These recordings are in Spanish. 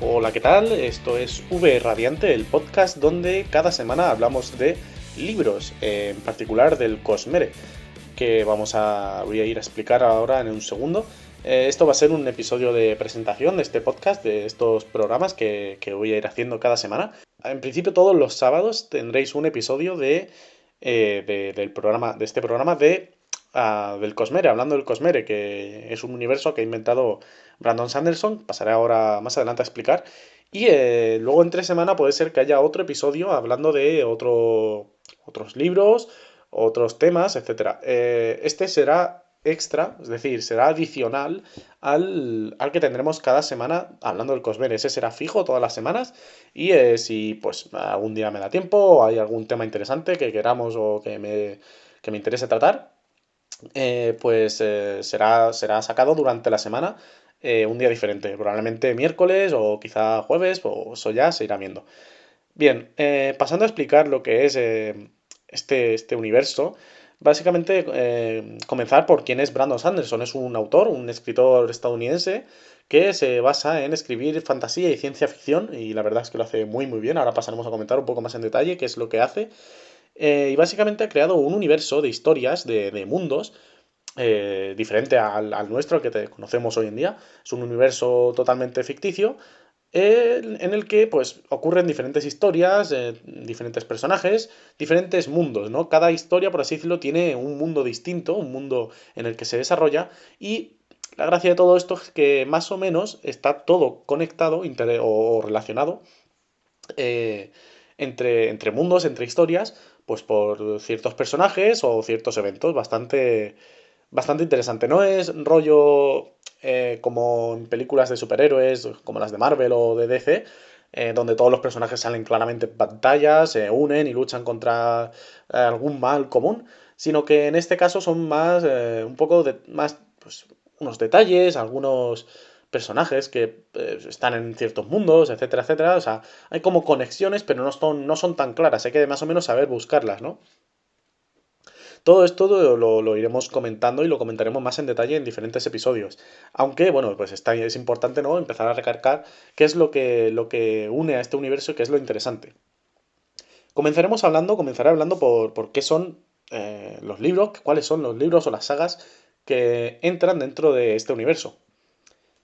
Hola, ¿qué tal? Esto es V Radiante, el podcast donde cada semana hablamos de libros, en particular del Cosmere, que voy a ir a explicar ahora en un segundo. Esto va a ser un episodio de presentación de este podcast, de estos programas que voy a ir haciendo cada semana. En principio, todos los sábados tendréis un episodio del programa, de este programa del Cosmere, hablando del Cosmere, que es un universo que ha inventado Brandon Sanderson. Pasaré ahora más adelante a explicar. Y luego entre semana puede ser que haya otro episodio hablando de otros libros, otros temas, etcétera. Este será extra, es decir, será adicional al que tendremos cada semana hablando del Cosmere. Ese será fijo todas las semanas. Y si pues algún día me da tiempo o hay algún tema interesante que queramos o que me interese tratar, será sacado durante la semana, un día diferente, probablemente miércoles o quizá jueves, o eso ya se irá viendo. Bien, pasando a explicar lo que es este universo, básicamente comenzar por quién es Brandon Sanderson. Es un autor, un escritor estadounidense que se basa en escribir fantasía y ciencia ficción, y la verdad es que lo hace muy muy bien. Ahora pasaremos a comentar un poco más en detalle qué es lo que hace. Y básicamente ha creado un universo de historias, de mundos, diferente al nuestro, que conocemos hoy en día. Es un universo totalmente ficticio, en el que pues ocurren diferentes historias, diferentes personajes, diferentes mundos, ¿no? Cada historia, por así decirlo, tiene un mundo distinto, un mundo en el que se desarrolla, y la gracia de todo esto es que más o menos está todo conectado o relacionado, eh, entre mundos, entre historias, pues por ciertos personajes o ciertos eventos. Bastante interesante. No es rollo como en películas de superhéroes, como las de Marvel o de DC, donde todos los personajes salen claramente en pantalla, se unen y luchan contra algún mal común, sino que en este caso son más, un poco de más, pues, unos detalles, algunos personajes que están en ciertos mundos, etcétera, etcétera. O sea, hay como conexiones, pero no son tan claras. Hay que más o menos saber buscarlas, ¿no? Todo esto lo iremos comentando y lo comentaremos más en detalle en diferentes episodios. Aunque, bueno, pues es importante, ¿no? Empezar a recargar qué es lo que une a este universo y qué es lo interesante. Comenzaré hablando por qué son los libros, cuáles son los libros o las sagas que entran dentro de este universo.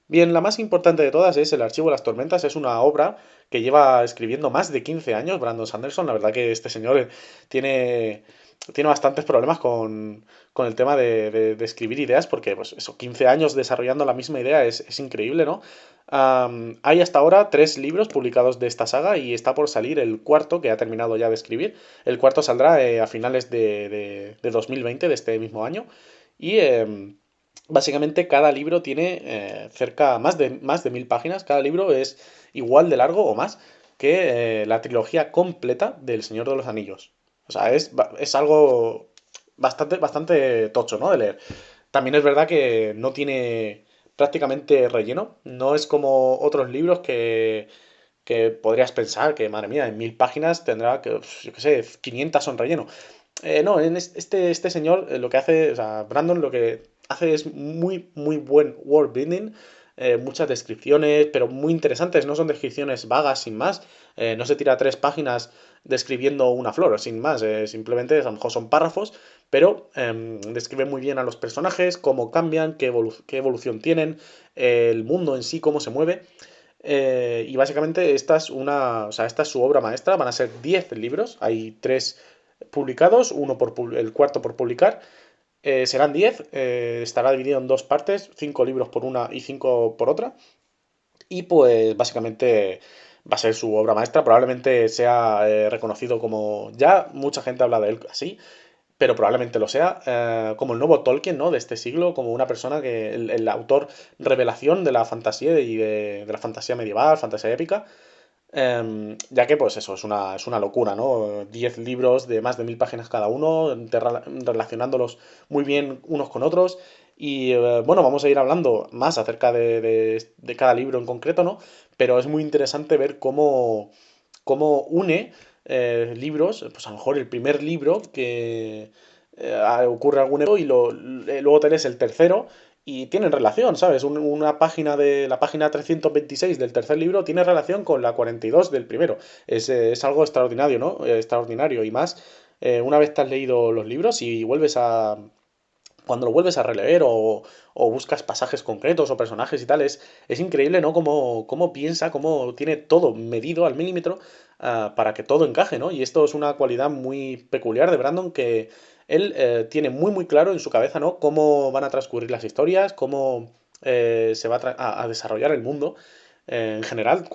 Bien, la más importante de todas es El Archivo de las Tormentas. Es una obra que lleva escribiendo más de 15 años Brandon Sanderson. La verdad que este señor tiene, tiene bastantes problemas con el tema de escribir ideas, porque pues eso, 15 años desarrollando la misma idea es increíble, ¿no? Hay hasta ahora 3 libros publicados de esta saga y está por salir el cuarto, que ha terminado ya de escribir. El cuarto saldrá a finales de 2020, de este mismo año. Y básicamente cada libro tiene más de 1000 páginas. Cada libro es igual de largo o más que la trilogía completa del Señor de los Anillos. O sea, es algo bastante tocho, ¿no? De leer. También es verdad que no tiene prácticamente relleno. No es como otros libros que podrías pensar que, madre mía, en 1000 páginas tendrá que, yo qué sé, 500 son relleno. No, este señor lo que hace, o sea, Brandon lo que hace es muy, muy buen world building, muchas descripciones, pero muy interesantes, no son descripciones vagas sin más. No se tira 3 páginas describiendo una flor, sin más, simplemente a lo mejor son párrafos, pero describe muy bien a los personajes, cómo cambian, qué evolución tienen, el mundo en sí, cómo se mueve. Y básicamente esta es su obra maestra. Van a ser 10 libros, hay 3 publicados, el cuarto por publicar. Serán 10, estará dividido en 2 partes, 5 libros por una y 5 por otra. Y pues básicamente va a ser su obra maestra. Probablemente sea reconocido como... Ya mucha gente habla de él así, pero probablemente lo sea, como el nuevo Tolkien, ¿no? De este siglo, como una persona que, el autor revelación de la fantasía y de la fantasía medieval, fantasía épica. Ya que, pues eso, es una locura, ¿no? 10 libros de más de 1000 páginas cada uno, relacionándolos muy bien unos con otros. Y bueno, vamos a ir hablando más acerca de cada libro en concreto, ¿no? Pero es muy interesante ver cómo une libros, pues a lo mejor el primer libro que ocurre algún evento y luego tenés el tercero y tienen relación, ¿sabes? Una página de la página 326 del tercer libro tiene relación con la 42 del primero. Es algo extraordinario, ¿no? Extraordinario. Y más, una vez te has leído los libros y vuelves a, cuando lo vuelves a releer o buscas pasajes concretos o personajes y tal, es increíble, ¿no? Cómo piensa, cómo tiene todo medido al milímetro para que todo encaje, ¿no? Y esto es una cualidad muy peculiar de Brandon que él tiene muy muy claro en su cabeza, ¿no? Cómo van a transcurrir las historias, cómo se va a desarrollar el mundo en general,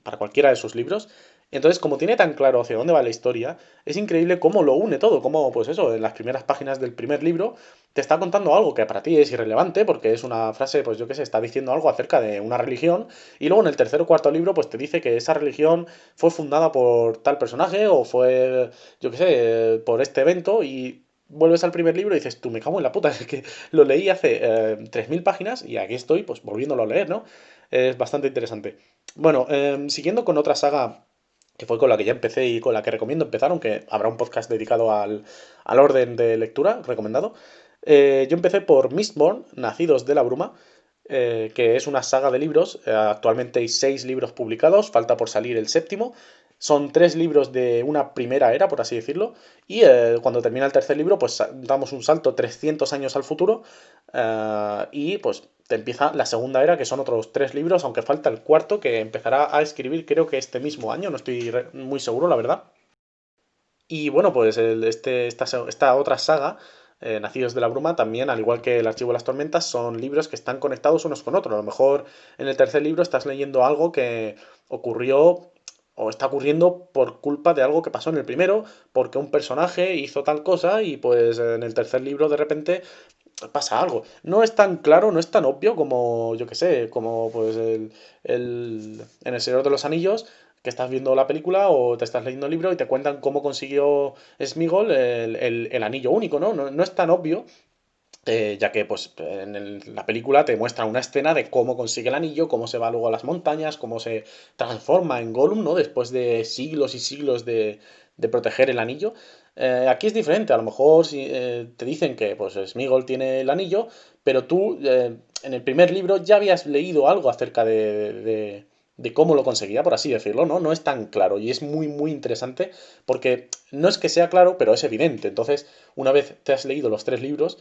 para cualquiera de sus libros. Entonces, como tiene tan claro hacia dónde va la historia, es increíble cómo lo une todo, cómo, pues eso, en las primeras páginas del primer libro te está contando algo que para ti es irrelevante, porque es una frase, pues yo qué sé, está diciendo algo acerca de una religión, y luego en el tercer o cuarto libro, pues te dice que esa religión fue fundada por tal personaje, o fue, yo qué sé, por este evento, y vuelves al primer libro y dices, tú me cago en la puta, es que lo leí hace 3000 páginas y aquí estoy, pues volviéndolo a leer, ¿no? Es bastante interesante. Bueno, siguiendo con otra saga que fue con la que ya empecé y con la que recomiendo empezar, aunque habrá un podcast dedicado al orden de lectura recomendado. Yo empecé por Mistborn, Nacidos de la Bruma, que es una saga de libros. Actualmente hay 6 libros publicados, falta por salir el séptimo. Son 3 libros de una primera era, por así decirlo. Y cuando termina el tercer libro, pues damos un salto 300 años al futuro. Y pues te empieza la segunda era, que son otros 3 libros, aunque falta el cuarto, que empezará a escribir creo que este mismo año, no estoy muy seguro, la verdad. Y bueno, pues esta otra saga, Nacidos de la Bruma, también, al igual que El Archivo de las Tormentas, son libros que están conectados unos con otros. A lo mejor en el tercer libro estás leyendo algo que ocurrió o está ocurriendo por culpa de algo que pasó en el primero, porque un personaje hizo tal cosa y pues en el tercer libro de repente pasa algo. No es tan claro, no es tan obvio como, yo que sé, como pues en El Señor de los Anillos, que estás viendo la película o te estás leyendo el libro y te cuentan cómo consiguió Smigol el anillo único, ¿no? No es tan obvio, ya que pues en la película te muestra una escena de cómo consigue el anillo, cómo se va luego a las montañas, cómo se transforma en Gollum, ¿no? Después de siglos y siglos de proteger el anillo. Aquí es diferente, a lo mejor si, te dicen que pues Sméagol tiene el anillo, pero tú en el primer libro ya habías leído algo acerca de cómo lo conseguía, por así decirlo, ¿no? No es tan claro y es muy, muy interesante porque no es que sea claro, pero es evidente. Entonces, una vez te has leído los 3 libros,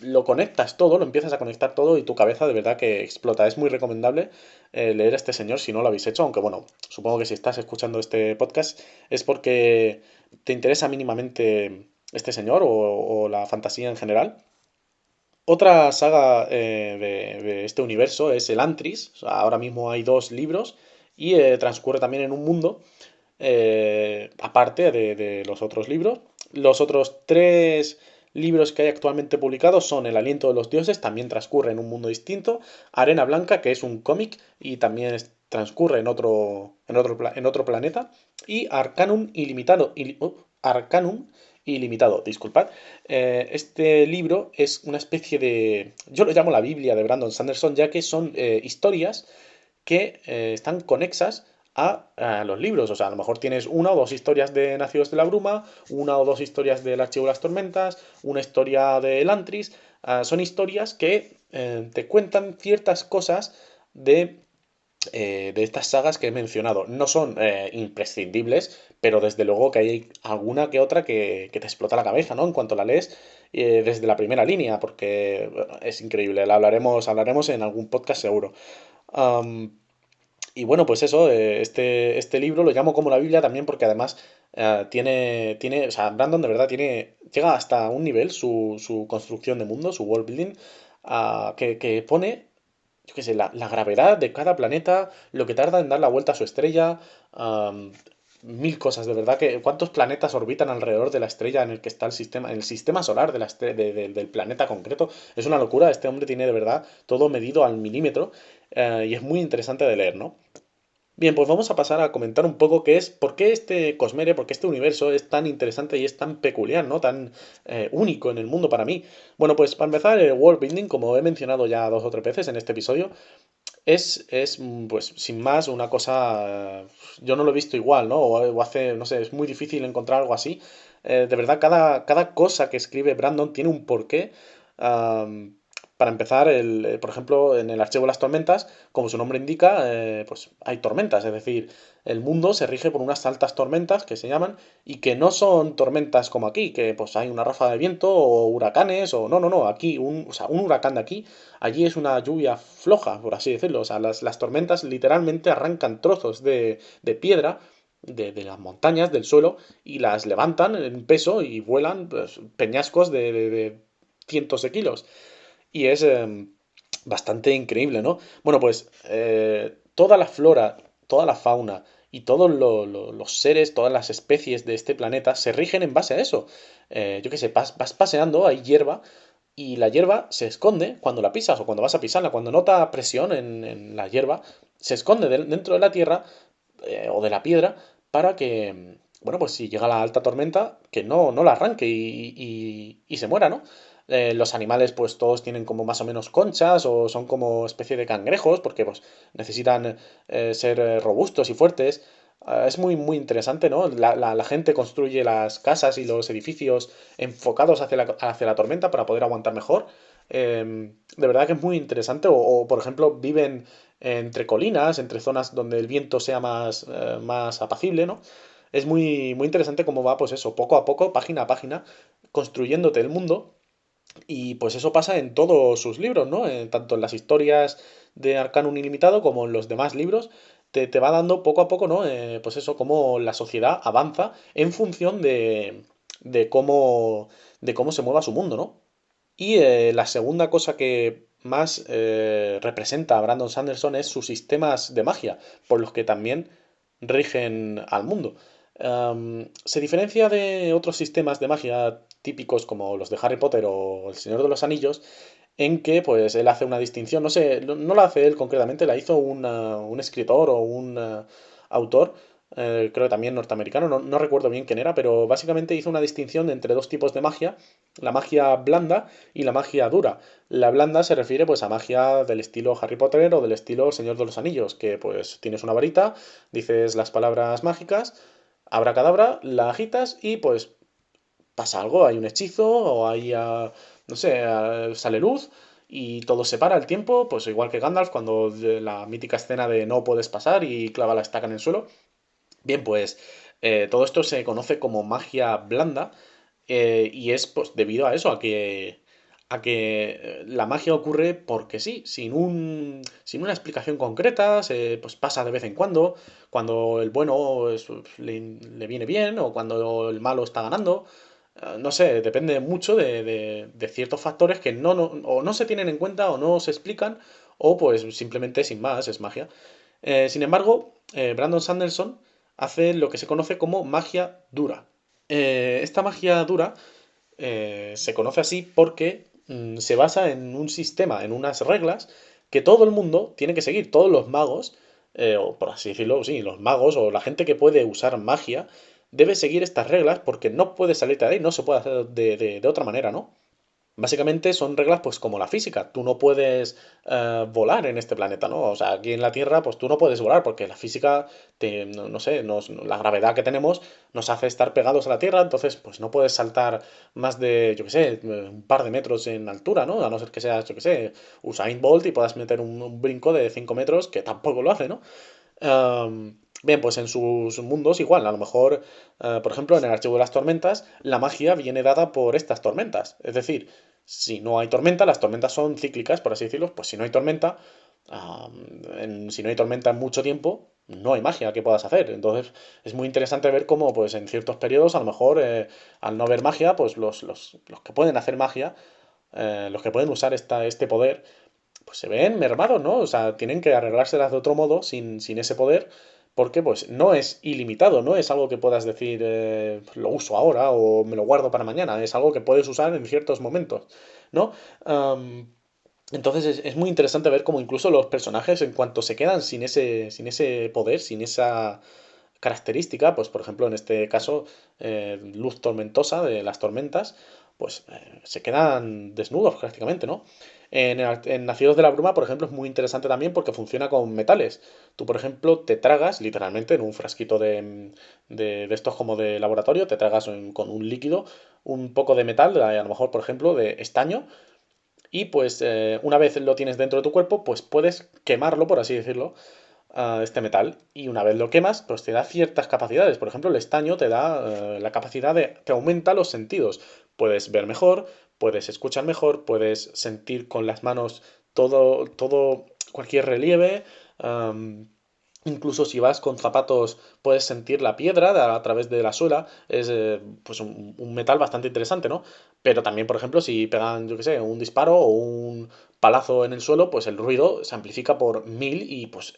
lo conectas todo, lo empiezas a conectar todo y tu cabeza de verdad que explota. Es muy recomendable leer a este señor si no lo habéis hecho, aunque bueno, supongo que si estás escuchando este podcast es porque te interesa mínimamente este señor o la fantasía en general. Otra saga de este universo es el Antris. O sea, ahora mismo hay 2 libros y transcurre también en un mundo aparte de los otros libros. Los otros 3 libros que hay actualmente publicados son El Aliento de los Dioses, también transcurre en un mundo distinto. Arena Blanca, que es un cómic y también transcurre en otro planeta. Y Arcanum Ilimitado. Arcanum Ilimitado, disculpad. Este libro es una especie de... Yo lo llamo la Biblia de Brandon Sanderson, ya que son historias que están conexas a los libros. O sea, a lo mejor tienes 1 o 2 historias de Nacidos de la Bruma, 1 o 2 historias del Archivo de las Tormentas, una historia de Elantris. Son historias que te cuentan ciertas cosas de estas sagas que he mencionado. No son imprescindibles, pero desde luego que hay alguna que otra que te explota la cabeza, ¿no? En cuanto la lees desde la primera línea, porque bueno, es increíble. La hablaremos en algún podcast seguro. Am, y bueno, pues eso, este libro lo llamo como la Biblia también porque además o sea, Brandon de verdad llega hasta un nivel su construcción de mundo, su world building, que pone, yo qué sé, la gravedad de cada planeta, lo que tarda en dar la vuelta a su estrella, am, mil cosas, de verdad que cuántos planetas orbitan alrededor de la estrella en el que está el sistema solar del planeta concreto. Es una locura, este hombre tiene de verdad todo medido al milímetro y es muy interesante de leer, ¿no? Bien, pues vamos a pasar a comentar un poco por qué este Cosmere, por qué este universo es tan interesante y es tan peculiar, ¿no? Tan único en el mundo para mí. Bueno, pues para empezar, el world building, como he mencionado ya 2 o 3 veces en este episodio, pues sin más, una cosa, yo no lo he visto igual, ¿no? O hace, no sé, es muy difícil encontrar algo así. De verdad, cada cosa que escribe Brandon tiene un porqué Para empezar, por ejemplo, en el archivo de las tormentas, como su nombre indica, pues hay tormentas, es decir, el mundo se rige por unas altas tormentas que se llaman y que no son tormentas como aquí, que pues hay una ráfaga de viento o huracanes o no, no, no, aquí o sea, un huracán de aquí, allí es una lluvia floja, por así decirlo, o sea, las tormentas literalmente arrancan trozos de piedra de las montañas, del suelo, y las levantan en peso y vuelan pues, peñascos de cientos de kilos. Y es bastante increíble, ¿no? Bueno, pues toda la flora, toda la fauna y todos los seres, todas las especies de este planeta se rigen en base a eso. Yo qué sé, vas paseando, hay hierba, y la hierba se esconde cuando la pisas o cuando vas a pisarla, cuando nota presión en la hierba, se esconde dentro de la tierra o de la piedra para que, bueno, pues si llega la alta tormenta, que no la arranque y se muera, ¿no? Los animales, pues todos tienen como más o menos conchas o son como especie de cangrejos porque pues necesitan ser robustos y fuertes. Es muy, muy interesante, ¿no? La gente construye las casas y los edificios enfocados hacia la tormenta para poder aguantar mejor. De verdad que es muy interesante. Por ejemplo, viven entre colinas, entre zonas donde el viento sea más apacible, ¿no? Es muy, muy interesante cómo va, pues eso, poco a poco, página a página, construyéndote el mundo. Y pues eso pasa en todos sus libros, ¿no? Tanto en las historias de Arcanum Ilimitado como en los demás libros. Te va dando poco a poco, ¿no? Pues eso, cómo la sociedad avanza en función de de cómo se mueva su mundo, ¿no? Y la segunda cosa que más representa a Brandon Sanderson es sus sistemas de magia, por los que también rigen al mundo. Se diferencia de otros sistemas de magia típicos como los de Harry Potter o El Señor de los Anillos, en que pues él hace una distinción, no sé, no la hace él concretamente, la hizo un escritor o un autor, creo que también norteamericano, no recuerdo bien quién era, pero básicamente hizo una distinción entre dos tipos de magia, la magia blanda y la magia dura. La blanda se refiere pues a magia del estilo Harry Potter o del estilo Señor de los Anillos, que pues tienes una varita, dices las palabras mágicas, abracadabra, la agitas y pues pasa algo, hay un hechizo o hay, no sé, sale luz y todo se para el tiempo, pues igual que Gandalf cuando de la mítica escena de no puedes pasar y clava la estaca en el suelo. Bien, pues todo esto se conoce como magia blanda y es pues debido a eso, a que la magia ocurre porque sí, sin una explicación concreta, pues pasa de vez en cuando el bueno le viene bien o cuando el malo está ganando. No sé, depende mucho de ciertos factores que o no se tienen en cuenta o no se explican o pues simplemente sin más es magia. Sin embargo, Brandon Sanderson hace lo que se conoce como magia dura. Esta magia dura se conoce así porque se basa en un sistema, en unas reglas que todo el mundo tiene que seguir, todos los magos, o por así decirlo, sí, los magos o la gente que puede usar magia, debe seguir estas reglas porque no puede salirte de ahí, no se puede hacer de otra manera, ¿no? Básicamente son reglas pues como la física. Tú no puedes volar en este planeta, ¿no? O sea, aquí en la Tierra pues tú no puedes volar porque la física, no sé, la gravedad que tenemos nos hace estar pegados a la Tierra, entonces pues no puedes saltar más de, yo qué sé, un par de metros en altura, ¿no? A no ser que seas, yo qué sé, Usain Bolt y puedas meter un brinco de 5 metros que tampoco lo hace, ¿no? Bien, pues en sus mundos igual, a lo mejor, por ejemplo, en el archivo de las tormentas, la magia viene dada por estas tormentas. Es decir, si no hay tormenta, las tormentas son cíclicas, por así decirlo, pues si no hay tormenta, si no hay tormenta en mucho tiempo, no hay magia que puedas hacer. Entonces, es muy interesante ver cómo, pues en ciertos periodos, a lo mejor, al no haber magia, pues los que pueden hacer magia, los que pueden usar este poder, pues se ven mermados, ¿no? O sea, tienen que arreglárselas de otro modo sin ese poder, porque pues no es ilimitado, no es algo que puedas decir lo uso ahora o me lo guardo para mañana, es algo que puedes usar en ciertos momentos, ¿no? Am, entonces es muy interesante ver cómo incluso los personajes, en cuanto se quedan sin ese poder, sin esa característica, pues por ejemplo en este caso, luz tormentosa de las tormentas, pues se quedan desnudos prácticamente, ¿no? En Nacidos de la Bruma, por ejemplo, es muy interesante también porque funciona con metales. Tú, por ejemplo, te tragas literalmente en un frasquito de estos como de laboratorio, te tragas con un líquido un poco de metal, a lo mejor, por ejemplo, de estaño, y pues una vez lo tienes dentro de tu cuerpo, pues puedes quemarlo, por así decirlo, este metal. Y una vez lo quemas, pues te da ciertas capacidades. Por ejemplo, el estaño te da la capacidad de... te aumenta los sentidos. Puedes ver mejor, puedes escuchar mejor, puedes sentir con las manos cualquier relieve. am, Incluso si vas con zapatos puedes sentir la piedra a través de la suela. Es pues un metal bastante interesante, ¿no? Pero también, por ejemplo, si pegan, yo qué sé, un disparo o un palazo en el suelo, pues el ruido se amplifica por 1000 y pues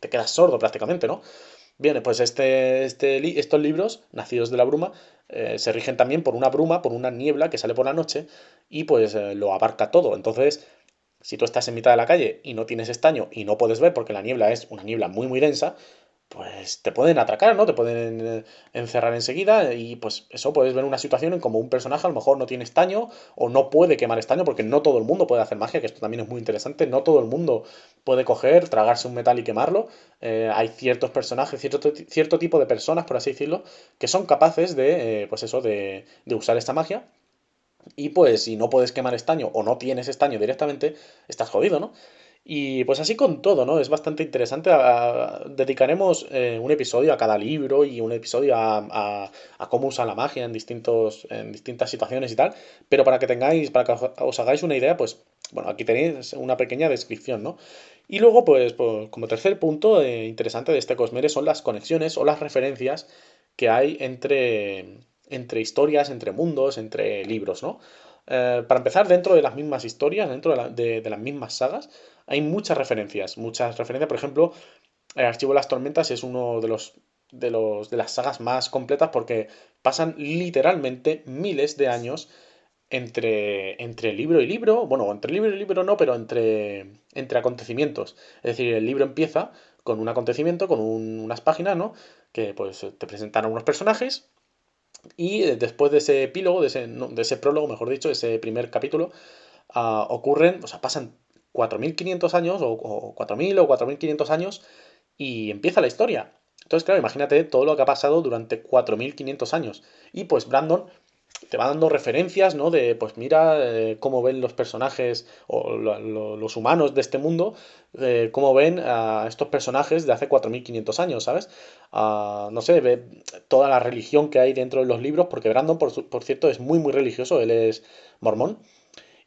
te quedas sordo prácticamente, ¿no? Bien, pues estos libros, Nacidos de la Bruma, se rigen también por una bruma, por una niebla que sale por la noche y pues lo abarca todo. Entonces, si tú estás en mitad de la calle y no tienes estaño y no puedes ver porque la niebla es una niebla muy muy densa, pues te pueden atracar, ¿no? Te pueden encerrar enseguida y pues eso puedes ver una situación en como un personaje a lo mejor no tiene estaño o no puede quemar estaño porque no todo el mundo puede hacer magia, que esto también es muy interesante, no todo el mundo puede coger, tragarse un metal y quemarlo. Hay ciertos personajes, cierto tipo de personas, por así decirlo, que son capaces de, pues eso, de usar esta magia. Y pues si no puedes quemar estaño o no tienes estaño directamente, estás jodido, ¿no? Y pues así con todo, ¿no? Es bastante interesante. Dedicaremos un episodio a cada libro y un episodio a cómo usa la magia en distintas situaciones y tal. Pero para que os hagáis una idea, pues, bueno, aquí tenéis una pequeña descripción, ¿no? Y luego, pues como tercer punto interesante de este Cosmere son las conexiones o las referencias que hay entre historias, entre mundos, entre libros, ¿no? Para empezar, dentro de las mismas historias, dentro de las mismas sagas, hay muchas referencias. Muchas referencias, por ejemplo, el Archivo de las Tormentas es uno de las sagas más completas porque pasan literalmente miles de años entre libro y libro. Bueno, entre libro y libro no, pero entre acontecimientos. Es decir, el libro empieza con un acontecimiento, con unas páginas, ¿no? Que pues te presentan a unos personajes y después de ese epílogo, no, de ese prólogo, mejor dicho, ese primer capítulo, ocurren, o sea, pasan 4500 años, o 4000 o 4500 años, y empieza la historia. Entonces, claro, imagínate todo lo que ha pasado durante 4500 años. Y pues Brandon te va dando referencias, ¿no? De, pues mira cómo ven los personajes o los humanos de este mundo, cómo ven a estos personajes de hace 4500 años, ¿sabes? No sé, ve toda la religión que hay dentro de los libros, porque Brandon, por cierto, es muy, muy religioso, él es mormón.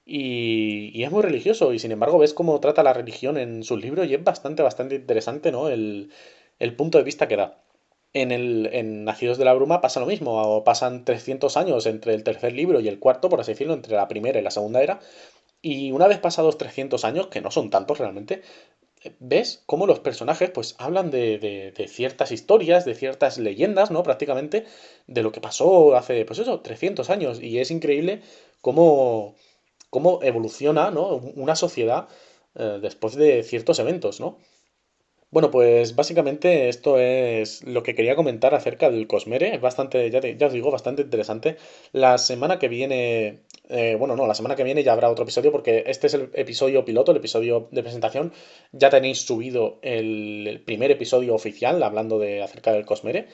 Y es muy religioso, y sin embargo ves cómo trata la religión en sus libros y es bastante, bastante interesante, ¿no? El punto de vista que da. En Nacidos de la Bruma pasa lo mismo, o pasan 300 años entre el tercer libro y el cuarto, por así decirlo, entre la primera y la segunda era, y una vez pasados 300 años, que no son tantos realmente, ves cómo los personajes pues hablan de ciertas historias, de ciertas leyendas, ¿no? Prácticamente de lo que pasó hace, pues eso, 300 años, y es increíble cómo, cómo evoluciona, ¿no? Una sociedad después de ciertos eventos, ¿no? Bueno, pues básicamente esto es lo que quería comentar acerca del Cosmere. Es bastante, ya os digo, bastante interesante. La semana que viene, bueno, no, la semana que viene ya habrá otro episodio porque este es el episodio piloto, el episodio de presentación. Ya tenéis subido el primer episodio oficial hablando acerca del Cosmere.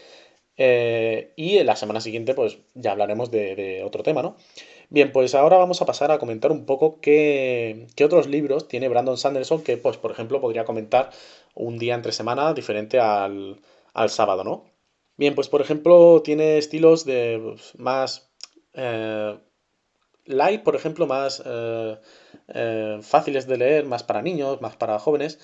Y en la semana siguiente, pues ya hablaremos de otro tema, ¿no? Bien, pues ahora vamos a pasar a comentar un poco qué otros libros tiene Brandon Sanderson que, pues, por ejemplo, podría comentar un día entre semana diferente al sábado, ¿no? Bien, pues, por ejemplo, tiene estilos de pues, más light, por ejemplo, más fáciles de leer, más para niños, más para jóvenes,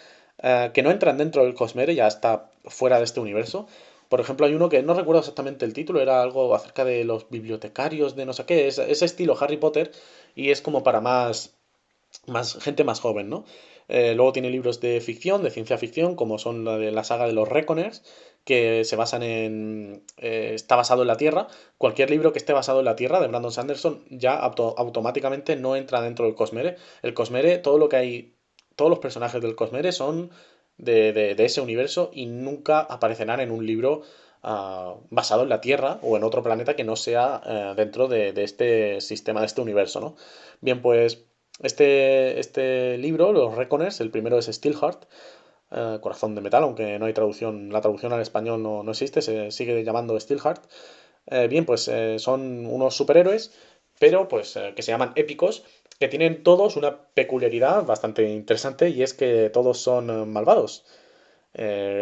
que no entran dentro del Cosmere, ya está fuera de este universo. Por ejemplo, hay uno que no recuerdo exactamente el título, era algo acerca de los bibliotecarios de no sé qué, es ese estilo Harry Potter y es como para más gente más joven, ¿no? Luego tiene libros de ficción, de ciencia ficción, como son la de la saga de los Reckoners, que se basan está basado en la Tierra. Cualquier libro que esté basado en la Tierra de Brandon Sanderson ya automáticamente no entra dentro del Cosmere. El Cosmere, todo lo que hay, todos los personajes del Cosmere son de ese universo y nunca aparecerán en un libro basado en la Tierra o en otro planeta que no sea dentro de este sistema, de este universo, ¿no? Bien, pues este libro, Los Reckoners, el primero es Steelheart, Corazón de Metal, aunque no hay traducción, la traducción al español no existe, se sigue llamando Steelheart. Bien, pues son unos superhéroes, pero pues que se llaman épicos que tienen todos una peculiaridad bastante interesante y es que todos son malvados.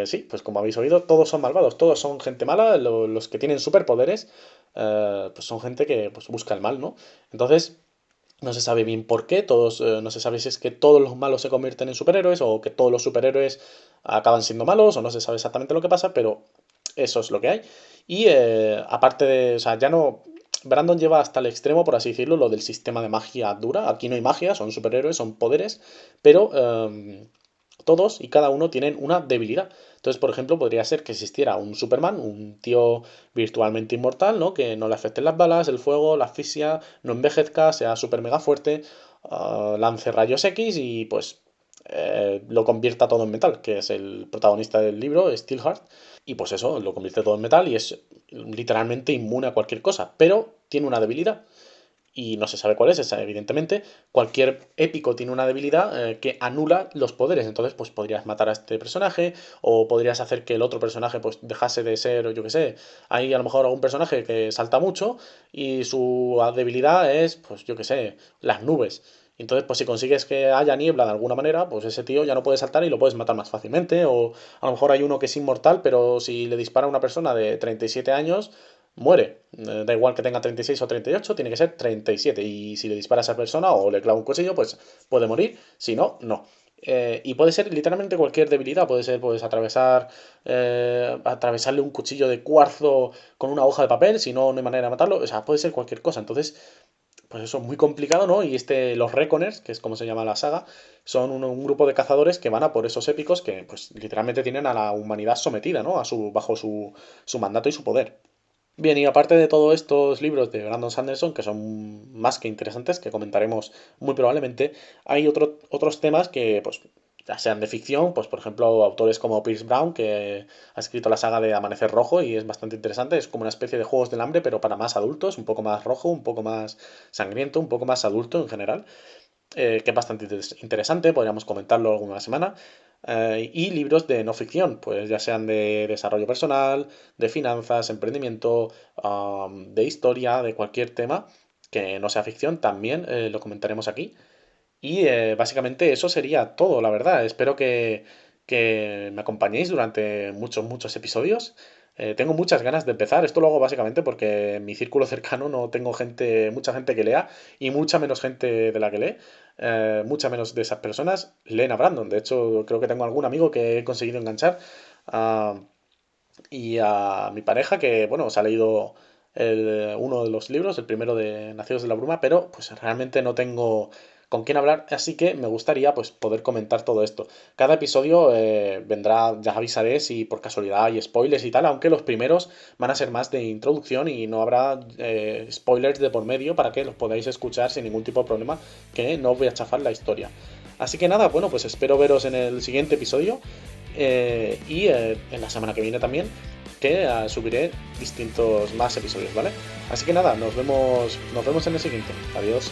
Sí, pues como habéis oído, todos son malvados, todos son gente mala, los que tienen superpoderes, pues son gente que pues, busca el mal, ¿no? Entonces, no se sabe bien por qué, no se sabe si es que todos los malos se convierten en superhéroes o que todos los superhéroes acaban siendo malos o no se sabe exactamente lo que pasa, pero eso es lo que hay. Y aparte de, o sea, ya no... Brandon lleva hasta el extremo, por así decirlo, lo del sistema de magia dura. Aquí no hay magia, son superhéroes, son poderes, pero todos y cada uno tienen una debilidad. Entonces, por ejemplo, podría ser que existiera un Superman, un tío virtualmente inmortal, ¿no? Que no le afecten las balas, el fuego, la asfixia, no envejezca, sea súper mega fuerte, lance rayos X y pues lo convierta todo en metal, que es el protagonista del libro, Steelheart. Y pues eso, lo convierte todo en metal y es literalmente inmune a cualquier cosa, pero tiene una debilidad y no se sabe cuál es esa, evidentemente. Cualquier épico tiene una debilidad que anula los poderes. Entonces, pues podrías matar a este personaje o podrías hacer que el otro personaje pues dejase de ser, yo qué sé. Hay a lo mejor algún personaje que salta mucho y su debilidad es, pues yo qué sé, las nubes. Entonces, pues si consigues que haya niebla de alguna manera, pues ese tío ya no puede saltar y lo puedes matar más fácilmente. O a lo mejor hay uno que es inmortal, pero si le dispara a una persona de 37 años, muere. Da igual que tenga 36 o 38, tiene que ser 37. Y si le dispara a esa persona o le clava un cuchillo, pues puede morir. Si no, no. Y puede ser literalmente cualquier debilidad. Puede ser, pues, atravesarle un cuchillo de cuarzo con una hoja de papel. Si no, no hay manera de matarlo. O sea, puede ser cualquier cosa. Entonces, pues eso es muy complicado, ¿no? Y los Reckoners, que es como se llama la saga, son un grupo de cazadores que van a por esos épicos que, pues, literalmente tienen a la humanidad sometida, ¿no? Bajo su mandato y su poder. Bien, y aparte de todos estos libros de Brandon Sanderson, que son más que interesantes, que comentaremos muy probablemente, hay otros temas que, pues, ya sean de ficción, pues, por ejemplo, autores como Pierce Brown, que ha escrito la saga de Amanecer Rojo y es bastante interesante, es como una especie de Juegos del Hambre, pero para más adultos, un poco más rojo, un poco más sangriento, un poco más adulto en general, que es bastante interesante, podríamos comentarlo alguna semana. Y libros de no ficción, pues ya sean de desarrollo personal, de finanzas, emprendimiento, de historia, de cualquier tema que no sea ficción, también lo comentaremos aquí. Y básicamente eso sería todo, la verdad. Espero que me acompañéis durante muchos, muchos episodios. Tengo muchas ganas de empezar. Esto lo hago básicamente porque en mi círculo cercano no tengo mucha gente que lea y mucha menos gente de la que lee. Mucha menos de esas personas leen a Brandon. De hecho, creo que tengo algún amigo que he conseguido enganchar. ah, y a mi pareja que, bueno, se ha leído uno de los libros, el primero de Nacidos de la Bruma, pero pues realmente no tengo con quién hablar, así que me gustaría pues poder comentar todo esto. Cada episodio vendrá, ya avisaré si por casualidad hay spoilers y tal, aunque los primeros van a ser más de introducción y no habrá spoilers de por medio para que los podáis escuchar sin ningún tipo de problema, que no os voy a chafar la historia. Así que nada, bueno, pues espero veros en el siguiente episodio y en la semana que viene también, que subiré distintos más episodios, ¿vale? Así que nada, nos vemos en el siguiente. Adiós.